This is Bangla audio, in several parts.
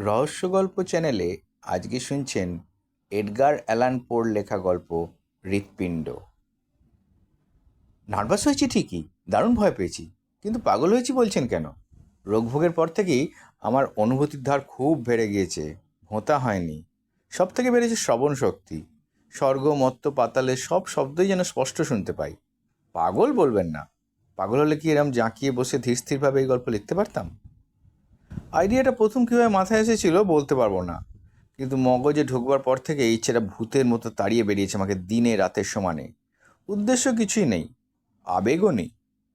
রহস্য গল্প চ্যানেলে আজকে শুনছেন এডগার অ্যালান পোর লেখা গল্প হৃৎপিণ্ড। নার্ভাস হয়েছি ঠিকই, দারুণ ভয় পেয়েছি, কিন্তু পাগল হয়েছি বলছেন কেন? রোগভোগের পর থেকেই আমার অনুভূতির ধার খুব বেড়ে গিয়েছে, ভোঁতা হয়নি। সব থেকে বেড়েছে শ্রবণ শক্তি। স্বর্গ মত্ত পাতালে সব শব্দই যেন স্পষ্ট শুনতে পাই। পাগল বলবেন না, পাগল হলে কি এরম জাঁকিয়ে বসে ধীর স্থিরভাবে এই গল্প লিখতে পারতাম? আইডিয়াটা প্রথম কীভাবে মাথায় এসেছিল বলতে পারবো না, কিন্তু মগজে ঢুকবার পর থেকে ইচ্ছেটা ভূতের মতো তাড়িয়ে বেরিয়েছে আমাকে দিনে রাতের সমানে। উদ্দেশ্য কিছুই নেই, আবেগও নেই।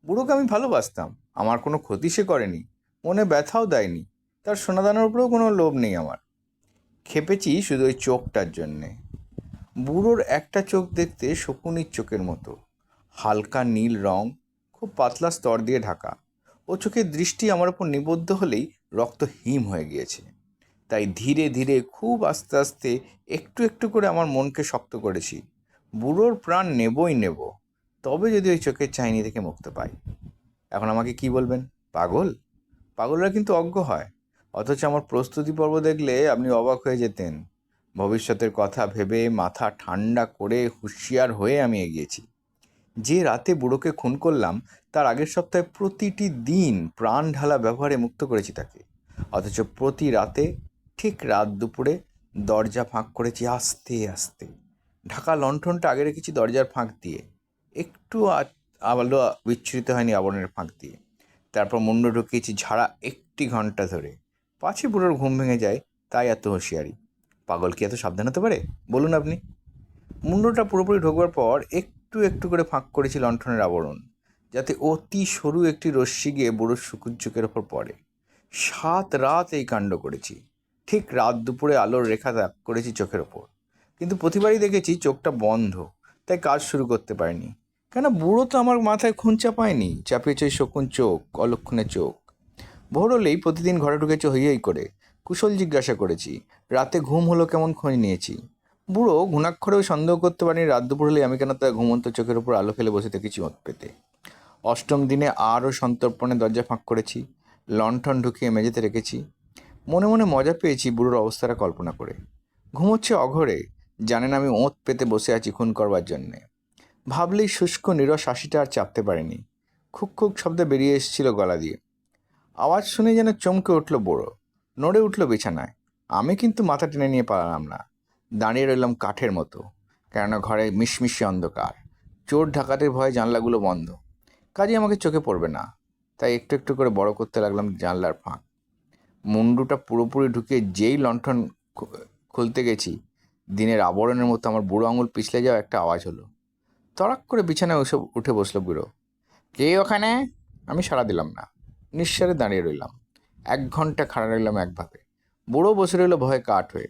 বুড়োকে আমি ভালোবাসতাম, আমার কোনো ক্ষতি সে করেনি, মনে ব্যথাও দেয়নি। তার সোনাদানার উপরেও কোনো লোভ নেই আমার। খেপেছি শুধু ওই চোখটার জন্যে। বুড়োর একটা চোখ দেখতে শকুনির চোখের মতো, হালকা নীল রং, খুব পাতলা স্তর দিয়ে ঢাকা। ও চোখের দৃষ্টি আমার ওপর নিবদ্ধ হলেই রক্ত হিম হয়ে গিয়েছে। তাই ধীরে ধীরে খুব আস্তে আস্তে একটু একটু করে আমার মনকে শক্ত করেছি। বুড়োর প্রাণ নেবই নেব, তবে যদি ওই চোখের চাহনি থেকে মুক্তি পাই। এখন আমাকে কি বলবেন? পাগল? পাগলরা কিন্তু অজ্ঞ হয়। অথচ আমার প্রস্তুতি পর্ব দেখলে আপনি অবাক হয়ে যেতেন। ভবিষ্যতের কথা ভেবে মাথা ঠান্ডা করে হুঁশিয়ার হয়ে আমি এগিয়েছি। যে রাতে বুড়োকে খুন করলাম তার আগের সপ্তাহে প্রতিটি দিন প্রাণ ঢালা ব্যবহারে মুক্ত করেছি তাকে। অথচ প্রতি রাতে ঠিক রাত দুপুরে দরজা ফাঁক করেছি আস্তে আস্তে। ঢাকা লণ্ঠনটা আগে রেখেছি দরজার ফাঁক দিয়ে, একটু আলো বিচ্ছুরিত হয়নি আবরণের ফাঁক দিয়ে। তারপর মুন্ড ঢুকিয়েছি ঝাড়া 1 ঘন্টা ধরে, পাছে বুড়োর ঘুম ভেঙে যায়, তাই এত হুঁশিয়ারি। পাগল কি এত সাবধান হতে পারে বলুন আপনি? মুন্ডটা পুরোপুরি ঢোকবার পর একটু একটু করে ফাঁক করেছি লণ্ঠনের আবরণ, যাতে অতি সরু একটি রশ্মি গিয়ে বুড়োর শুকুর চোখের ওপর পড়ে। 7 রাত এই কাণ্ড করেছি। ঠিক রাত দুপুরে আলোর রেখা ত্যাগ করেছি চোখের ওপর, কিন্তু প্রতিবারই দেখেছি চোখটা বন্ধ, তাই কাজ শুরু করতে পারিনি। কেন, বুড়ো তো আমার মাথায় খুন চাপায়নি, চাপিয়েছে ওই শকুন চোখ, অলক্ষণের চোখ। ভোর হলেই প্রতিদিন ঘরে ঢুকেছে হই হই করে, কুশল জিজ্ঞাসা করেছি, রাতে ঘুম হলো কেমন খোঁজ নিয়েছি। বুড়ো ঘুণাক্ষরেও সন্দেহ করতে পারেনি রাত দুপুর হলে আমি কেন তার ঘুমন্ত চোখের উপর আলো ফেলে বসে থেকেছি ওঁত পেতে। অষ্টম দিনে আরও সন্তর্পণে দরজা ফাঁক করেছি, লণ্ঠন ঢুকিয়ে মেঝেতে রেখেছি। মনে মনে মজা পেয়েছি বুড়োর অবস্থাটা কল্পনা করে। ঘুমোচ্ছে অঘরে, জানেন আমি ওঁত পেতে বসে আছি খুন করবার জন্যে। ভাবলেই শুষ্ক নিরস হাসিটা আর চাপতে পারেনি, খুক খুক শব্দে বেরিয়ে এসেছিল গলা দিয়ে। আওয়াজ শুনে যেন চমকে উঠল বুড়ো, নড়ে উঠল বিছানায়। আমি কিন্তু মাথা টেনে নিয়ে পারলাম না, দাঁড়িয়ে রইলাম কাঠের মতো। কেননা ঘরে মিশমিশে অন্ধকার, চোর ডাকাতের ভয়ে জানলাগুলো বন্ধ, কাজে আমাকে চোখে পড়বে না। তাই একটু একটু করে বড় করতে লাগলাম জানলার ফাঁক। মুন্ডুটা পুরোপুরি ঢুকিয়ে যেই লণ্ঠন খুলতে গেছি, দিনের আবরণের মতো আমার বুড়ো আঙুল পিছলে যাওয়া একটা আওয়াজ হলো। তড়াক করে বিছানায় ওসব উঠে বসলো বুড়ো। কে ওখানে? আমি সাড়া দিলাম না, নিঃসারে দাঁড়িয়ে রইলাম। 1 ঘন্টা খাড়া রইলাম একভাবে। বুড়ো বসে রইল ভয়ে কাঠ হয়ে।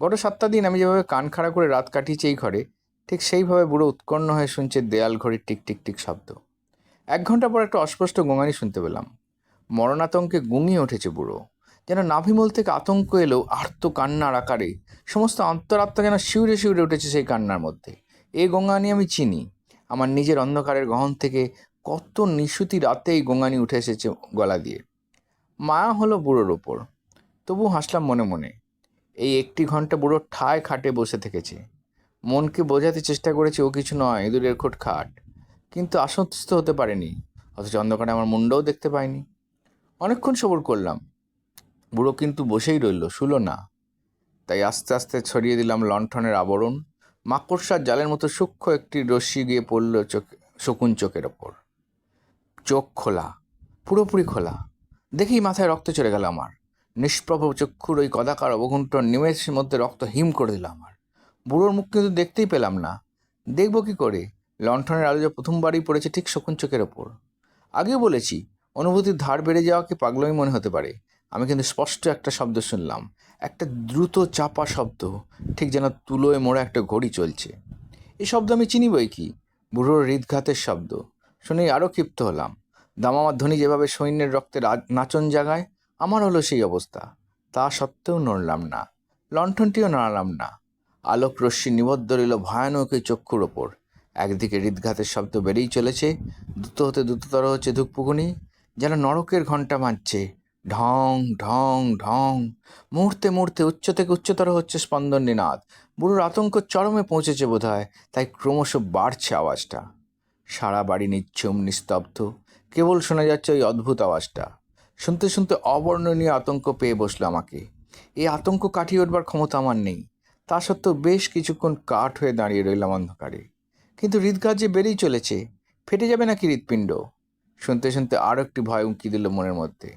গত 7টা দিন আমি যেভাবে কান খাড়া করে রাত কাটিয়েছি এই ঘরে, ঠিক সেইভাবে বুড়ো উৎকণ্ঠ হয়ে শুনছে দেয়াল ঘড়ির টিক টিক টিক শব্দ। 1 ঘন্টা পর একটা অস্পষ্ট গোঙানি শুনতে পেলাম। মরণাতঙ্কে গুঙিয়ে উঠেছে বুড়ো, যেন নাভিমূল থেকে আতঙ্ক এলেও আর্ত কান্নার আকারে সমস্ত অন্তরাত্মা যেন শিউরে শিউরে উঠেছে সেই কান্নার মধ্যে। এই গোঙানি আমি চিনি, আমার নিজের অন্ধকারের গহন থেকে কত নিশুতি রাতে এই গোঙানি উঠে এসেছে গলা দিয়ে। মায়া হলো বুড়োর ওপর, তবু হাসলাম মনে মনে। এই 1 ঘন্টা বুড়ো ঠায় খাটে বসে থেকেছে। মনকে বোঝাতে চেষ্টা করেছে ও কিছু নয়, ইঁদুরের খোট খাট, কিন্তু আশ্বস্ত হতে পারেনি। অথচ অন্ধকারে আমার মুন্ডও দেখতে পাইনি। অনেকক্ষণ সবর করলাম, বুড়ো কিন্তু বসেই রইল, শুলো না। তাই আস্তে আস্তে ছড়িয়ে দিলাম লণ্ঠনের আবরণ। মাকড়সার জালের মতো সূক্ষ্ম একটি রশ্মি গিয়ে পড়ল শকুন চোখের ওপর। চোখ খোলা, পুরোপুরি খোলা। দেখেই মাথায় রক্ত চড়ে গেল আমার। নিষ্প্রভ চক্ষুর ওই কদাকার অবগুণ্ঠন নিমেষের মধ্যে রক্ত হিম করে দিল আমার। বুড়োর মুখ কিন্তু দেখতেই পেলাম না। দেখবো কি করে? লণ্ঠনের আলো যে প্রথমবারই পড়েছে ঠিক শকুন চোখের ওপর। আগেও বলেছি, অনুভূতির ধার বেড়ে যাওয়া কি পাগলামি মনে হতে পারে। আমি কিন্তু স্পষ্ট একটা শব্দ শুনলাম, একটা দ্রুত চাপা শব্দ, ঠিক যেন তুলোয় মোড়া একটা ঘড়ি চলছে। এই শব্দ আমি চিনি বই কি, বুড়োর হৃদঘাতের শব্দ। শুনেই আরও ক্ষিপ্ত হলাম। দামামার ধ্বনি যেভাবে সৈন্যের রক্তে নাচন জাগায়, আমার হলো সেই অবস্থা। তা সত্ত্বেও নড়লাম না, লণ্ঠনটিও নাড়ালাম না। আলোক রশ্মি নিবদ্ধ রইল ভয়ানক এই চক্ষুর ওপর। একদিকে হৃদঘাতের শব্দ বেড়েই চলেছে, দ্রুত হতে দ্রুততর হচ্ছে ধুকপুকুনি, যেন নরকের ঘণ্টা বাজছে, ঢং ঢং ঢং। মুহূর্তে মুহূর্তে উচ্চ থেকে উচ্চতর হচ্ছে স্পন্দন নিনাদ। বুড়োর আতঙ্ক চরমে পৌঁছেছে বোধহয়, তাই ক্রমশ বাড়ছে আওয়াজটা। সারা বাড়ি নিঝুম নিস্তব্ধ, কেবল শোনা যাচ্ছে ওই অদ্ভুত আওয়াজটা। শুনতে শুনতে অবর্ণনীয় আতঙ্ক পেয়ে বসলো আমাকে। এই আতঙ্ক কাটিয়ে উঠবার ক্ষমতা আমার নেই। তা সত্ত্বেও বেশ কিছুক্ষণ কাঠ হয়ে দাঁড়িয়ে রইলাম অন্ধকারে। কিন্তু হৃদঘাত যে বেড়েই চলেছে, ফেটে যাবে নাকি হৃৎপিণ্ড? শুনতে শুনতে আরও একটি ভয় উঁকি দিল মনের মধ্যে।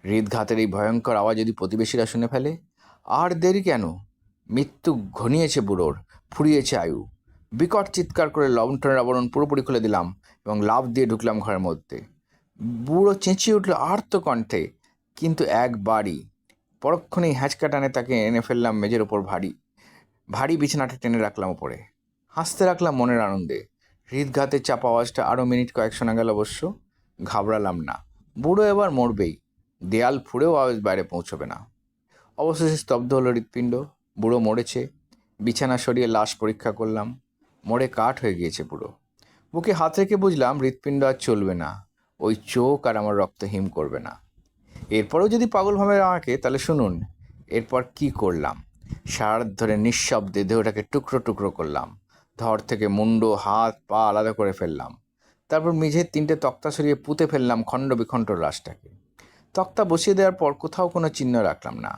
হৃদঘাতের এই ভয়ঙ্কর আওয়াজ যদি প্রতিবেশীরা শুনে ফেলে? আর দেরি কেন? মৃত্যু ঘনিয়েছে বুড়োর, ফুরিয়েছে আয়ু। বিকট চিৎকার করে লণ্ঠনের আবরণ পুরোপুরি খুলে দিলাম এবং লাফ দিয়ে ঢুকলাম ঘরের মধ্যে। বুড়ো চেঁচিয়ে উঠল আর্ত কণ্ঠে, কিন্তু একবারই। পরক্ষণেই হ্যাঁচকা টানে তাকে এনে ফেললাম মেঝের ওপর, ভারী ভারী বিছানাটা টেনে রাখলাম ওপরে। হাসতে রাখলাম মনের আনন্দে। হৃদঘাতের চাপা আওয়াজটা আরও মিনিট কয়েক শোনা গেল অবশ্য। ঘাবড়ালাম না, বুড়ো এবার মরবেই, দেয়াল ফুঁড়েও আওয়াজ বাইরে পৌঁছবে না। অবশেষে স্তব্ধ হলো হৃৎপিণ্ড। বুড়ো মরেছে। বিছানা সরিয়ে লাশ পরীক্ষা করলাম। মরে কাঠ হয়ে গিয়েছে বুড়ো। বুকে হাত রেখে বুঝলাম হৃৎপিণ্ড আর চলবে না, ওই চোখ আর আমার রক্ত হিম করবে না। এরপরেও যদি পাগল ভাবে আমাকে, তাহলে শুনুন এরপর কি করলাম। সারা রাত ধরে নিঃশব্দে দেহটাকে টুকরো টুকরো করলাম। ধর থেকে মুন্ড, হাত পা আলাদা করে ফেললাম। তারপর মেঝের 3টে তক্তা সরিয়ে পুঁতে ফেললাম খণ্ড বিখণ্ড লাশটাকে। তক্তা বসিয়ে দেওয়ার পর কোথাও কোনো চিহ্ন রাখলাম না।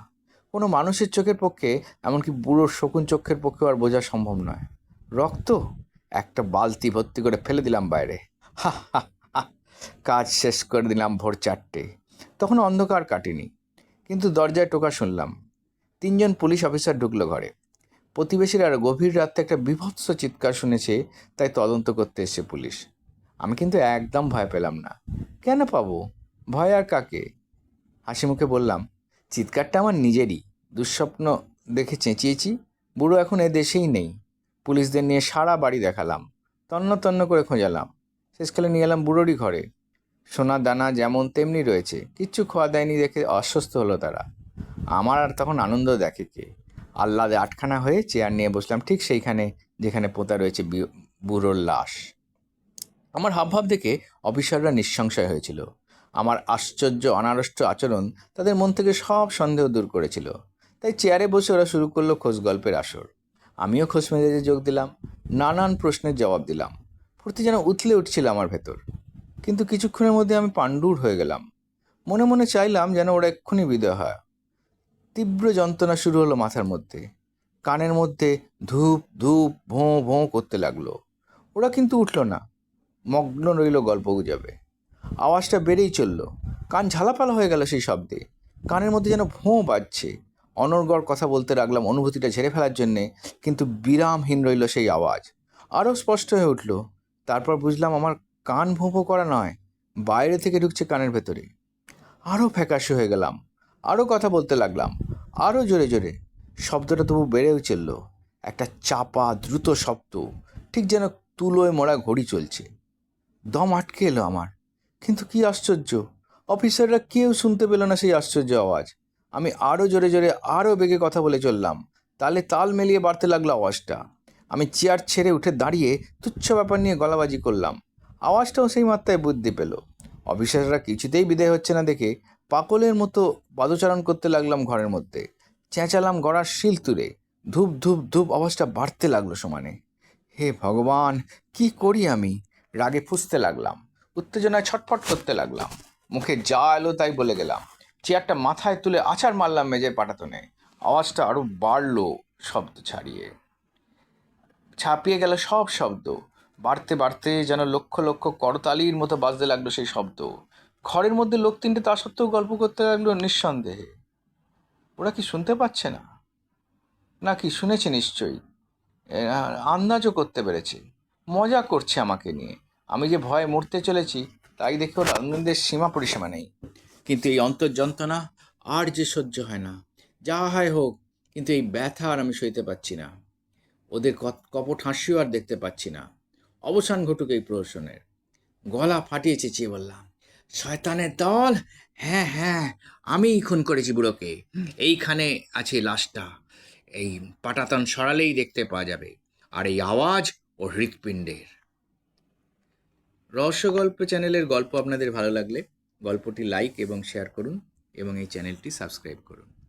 কোনো মানুষের চোখের পক্ষে, এমনকি বুড়োর শকুন চোখের পক্ষেও আর বোঝা সম্ভব নয়। রক্ত? একটা বালতি ভর্তি করে ফেলে দিলাম বাইরে। হা হা হা। কাজ শেষ করে দিলাম ভোর 4টে। তখন অন্ধকার কাটেনি, কিন্তু দরজায় টোকা শুনলাম। 3জন পুলিশ অফিসার ঢুকলো ঘরে। প্রতিবেশীরা আরও গভীর রাতে একটা বিভৎস চিৎকার শুনেছে, তাই তদন্ত করতে এসেছে পুলিশ। আমি কিন্তু একদম ভয় পেলাম না। কেন পাবো? ভয় আর কাকে? হাসি মুখে বললাম, চিৎকারটা আমার নিজেরই। দুঃস্বপ্ন দেখে চেঁচিয়েছি। বুড়ো এখন এ দেশেই নেই। পুলিশদের নিয়ে সারা বাড়ি দেখালাম, তন্ন তন্ন করে খোঁজালাম। শেষকালে নিয়ে এলাম বুড়োরই ঘরে। সোনা দানা যেমন তেমনি রয়েছে, কিচ্ছু খোয়া দেয়নি দেখে আশ্বস্ত হলো তারা। আমার আর তখন আনন্দ দেখে কে। আহ্লাদে আটখানা হয়ে চেয়ার নিয়ে বসলাম ঠিক সেইখানে যেখানে পোতা রয়েছে বুড়োর লাশ। আমার হাবভাব দেখে অফিসাররা নিঃসংশয় হয়েছিল। আমার আশ্চর্য অনাড়ষ্ট আচরণ তাদের মন থেকে সব সন্দেহ দূর করেছিল। তাই চেয়ারে বসে ওরা শুরু করলো খোঁজ গল্পের আসর। আমিও খোঁজ মেজাজে যোগ দিলাম, নানান প্রশ্নের জবাব দিলাম। ফুর্তি যেন উথলে উঠছিল আমার ভেতর। কিন্তু কিছুক্ষণের মধ্যে আমি পাণ্ডুর হয়ে গেলাম। মনে মনে চাইলাম যেন ওরা এক্ষুনি বিদায় হয়। তীব্র যন্ত্রণা শুরু হলো মাথার মধ্যে। কানের মধ্যে ধূপ ধূপ ভোঁ ভোঁ করতে লাগলো। ওরা কিন্তু উঠল না, মগ্ন রইল গল্প গুজবে। আওয়াজটা বেড়েই চলল। কান ঝালাপালা হয়ে গেল সেই শব্দে। কানের মধ্যে যেন ভোঁ বাজছে। অনর্গল কথা বলতে লাগলাম অনুভূতিটা ঝেড়ে ফেলার জন্যে, কিন্তু বিরামহীন রইল সেই আওয়াজ। আরও স্পষ্ট হয়ে উঠল। তারপর বুঝলাম আমার কান ভোঁ ভোঁ করা নয়, বাইরে থেকে ঢুকছে কানের ভেতরে। আরও ফ্যাকাশে হয়ে গেলাম। আরও কথা বলতে লাগলাম, আরও জোরে জোরে। শব্দটা তবু বেড়েও চলল। একটা চাপা দ্রুত শব্দ, ঠিক যেন তুলোয় মোড়া ঘড়ি চলছে। দম আটকে এলো আমার। কিন্তু কি আশ্চর্য, অফিসাররা কেউ শুনতে পেল না সেই আশ্চর্য আওয়াজ। আমি আরও জোরে জোরে আরও বেগে কথা বলে চললাম। তালে তাল মিলিয়ে বাড়তে লাগলো আওয়াজটা। আমি চেয়ার ছেড়ে উঠে দাঁড়িয়ে তুচ্ছ ব্যাপার নিয়ে গলাবাজি করলাম। আওয়াজটাও সেই মাত্রায় বুদ্ধি পেল। অফিসাররা কিছুতেই বিদায় হচ্ছে না দেখে পাগলের মতো পদচারণ করতে লাগলাম ঘরের মধ্যে। চেঁচালাম গড়ার শিল তুলে। ধূপ ধূপ ধূপ আওয়াজটা বাড়তে লাগলো সমানে। হে ভগবান, কি করি আমি? রাগে ফুঁসতে লাগলাম, উত্তেজনায় ছটফট করতে লাগলাম। মুখে যা এলো তাই বলে গেলাম। চেয়ারটা মাথায় তুলে আছাড় মারলাম মেঝের পাটাতনে। আওয়াজটা আরও বাড়লো, শব্দ ছাপিয়ে গেল সব শব্দ। বাড়তে বাড়তে যেন লক্ষ লক্ষ করতালির মতো বাজতে লাগলো সেই শব্দ। ঘরের মধ্যে লোক 3টে তা সত্ত্বেও গল্প করতে লাগলো নিঃসন্দেহে। ওরা কি শুনতে পাচ্ছে না? নাকি শুনেছে নিশ্চয়ই, আন্দাজও করতে পেরেছে। মজা করছে আমাকে নিয়ে। আমি যে ভয়ে মরতে চলেছি তাই দেখে ওর আনন্দের সীমা পরিসীমা নেই। কিন্তু এই অন্তর্যন্ত্রণা আর যে সহ্য হয় না। যা হয় হোক, কিন্তু এই ব্যথা আর আমি সইতে পারছি না। ওদের কপট হাসিও আর দেখতে পাচ্ছি না। অবসান ঘটুক এই প্রহসনের। গলা ফাটিয়ে চেঁচিয়ে বললাম, শয়তানের দল! হ্যাঁ হ্যাঁ, আমিই খুন করেছি বুড়োকে। এইখানে আছে লাশটা। এই পাটাতন সরালেই দেখতে পাওয়া যাবে। আর এই আওয়াজ ও হৃৎপিণ্ডের। রহস্য গল্প চ্যানেলের গল্প আপনাদের ভালো লাগলে গল্পটি লাইক এবং শেয়ার করুন। এবং এই চ্যানেলটি সাবস্ক্রাইব করুন।